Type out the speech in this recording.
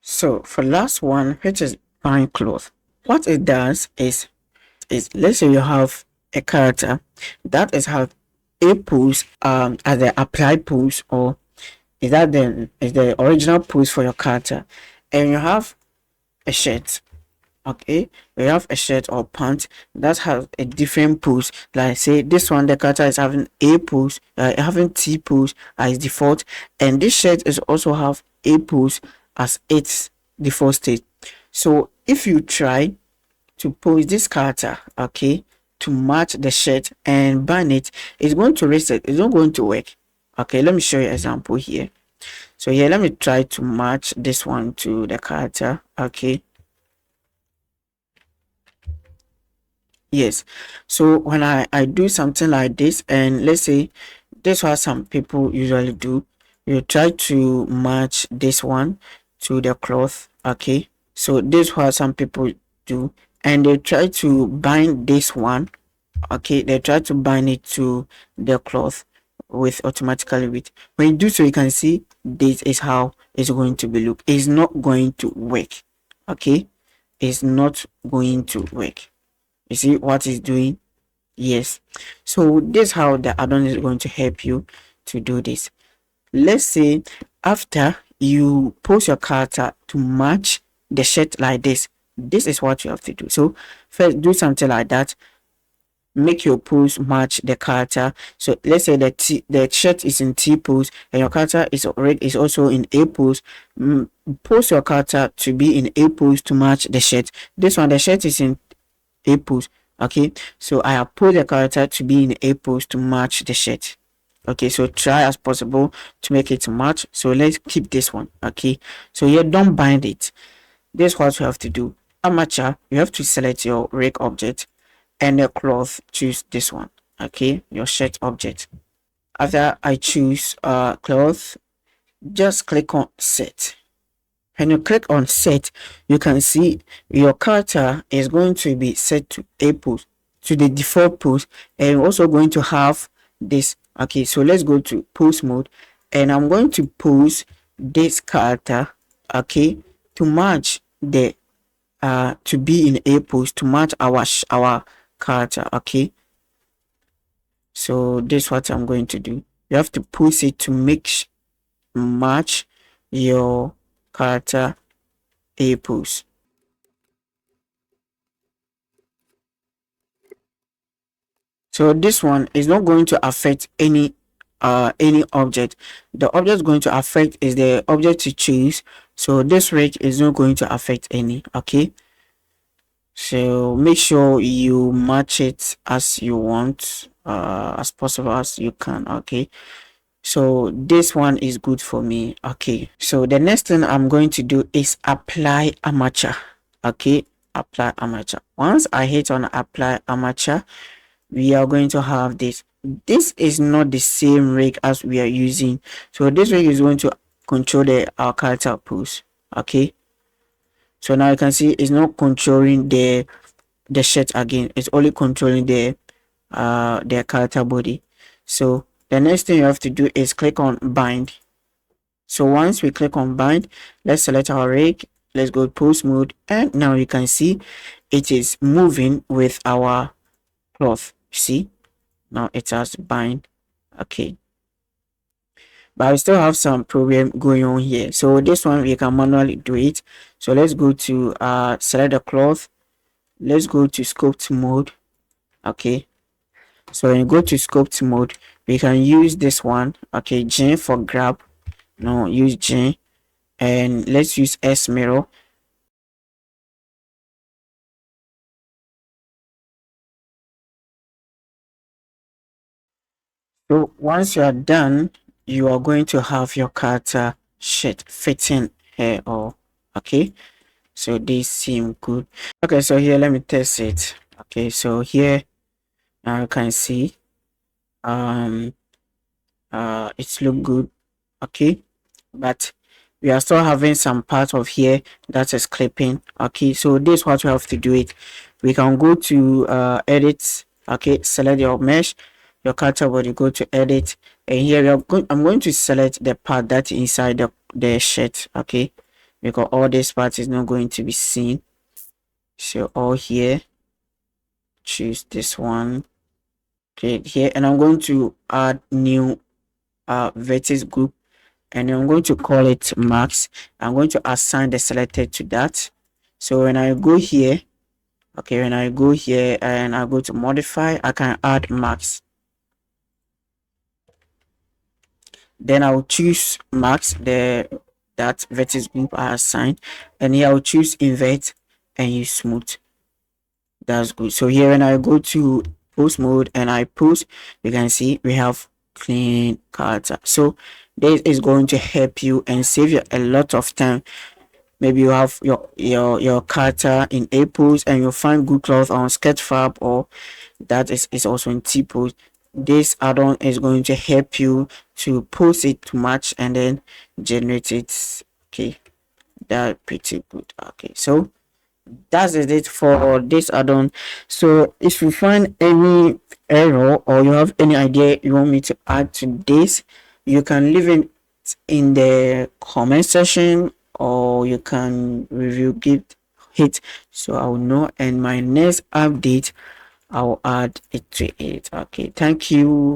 So for last one, which is bind cloth, what it does is let's say you have a character that is have a pose as the apply pose, or is that then is the original pose for your character, and you have a shirt. Okay, we have a shirt or pant that has a different pose. Like say this one, the character is having a pose, having T pose as default, and this shirt is also have a pose as its default state. So if you try to pose this character, okay, to match the shirt and bind it, it's going to reset. It's not going to work. Okay, let me show you an example here. So here, let me try to match this one to the character. Okay. Yes, so when I do something like this, and let's say this is what some people usually do, you try to match this one to the cloth. Okay, so this is what some people do, and they try to bind this one. Okay, they try to bind it to the cloth with automatically with. When you do so, you can see this is how it's going to be look. It's not going to work. Okay, it's not going to work. You see what it's doing? Yes. So this is how the add-on is going to help you to do this. Let's say after you post your character to match the shirt like this, this is what you have to do. So first do something like that. Make your pose match the character. So let's say that the shirt is in T pose and your character is also in A pose. Post your character to be in A pose to match the shirt. This one, the shirt is in A pose. Okay, so I have put the character to be in A pose to match the shirt. Okay, so try as possible to make it match. So let's keep this one. Okay, so here don't bind it. This is what you have to do. Armature, you have to select your rig object, and the cloth, choose this one. Okay, your shirt object. After I choose cloth, just click on set. When you click on set, you can see your character is going to be set to A pose, to the default pose, and you're also going to have this. Okay, so let's go to pose mode, and I'm going to pose this character, okay, to match the to be in A pose, to match our character. Okay, so this is what I'm going to do. You have to push it to match your character A pose. So this one is not going to affect any object. The object going to affect is the object to choose. So this rig is not going to affect any. Okay, so make sure you match it as you want, as possible as you can. Okay, so this one is good for me. Okay, so the next thing I'm going to do is apply armature. Okay, apply armature. Once I hit on apply armature, we are going to have this. This is not the same rig as we are using, so this rig is going to control our character pose. Okay, so now you can see it's not controlling the shirt again, it's only controlling the character body. So the next thing you have to do is click on bind. So once we click on bind, let's select our rig, let's go pose mode, and now you can see it is moving with our cloth. See, now it has bind. Okay, but we still have some problem going on here. So this one we can manually do it. So let's go to select the cloth, let's go to sculpt mode. Okay, so when you go to sculpt mode, we can use this one. Okay, G for grab. No, use G, and let's use S mirror. So once you are done, you are going to have your character shirt fitting here. Or okay, so these seem good. Okay, so here let me test it. Okay, so here now you can see it's look good. Okay, but we are still having some part of here that is clipping. Okay, so this is what we have to do it. We can go to edit. Okay, select your mesh, your character body, go to edit, and here I'm going to select the part that inside the shirt. Okay, because all this part is not going to be seen. So all here, choose this one, okay, here, and I'm going to add new vertex group, and I'm going to call it max. I'm going to assign the selected to that. So when I go here, okay, when I go here and I go to modify, I can add max. Then I'll choose max, that vertex group I assigned, and here I'll choose invert and use smooth. That's good. So here when I go to post mode and I post, you can see we have clean character. So this is going to help you and save you a lot of time. Maybe you have your character in a pose and you find good cloth on Sketchfab, or that is also in T pose. This add-on is going to help you to post it to match and then generate it. Okay, that pretty good. Okay, so that's it for this add-on. So if you find any error or you have any idea you want me to add to this, you can leave it in the comment section, or you can review give hit, so I will know, and my next update I'll add it to it. Okay, thank you.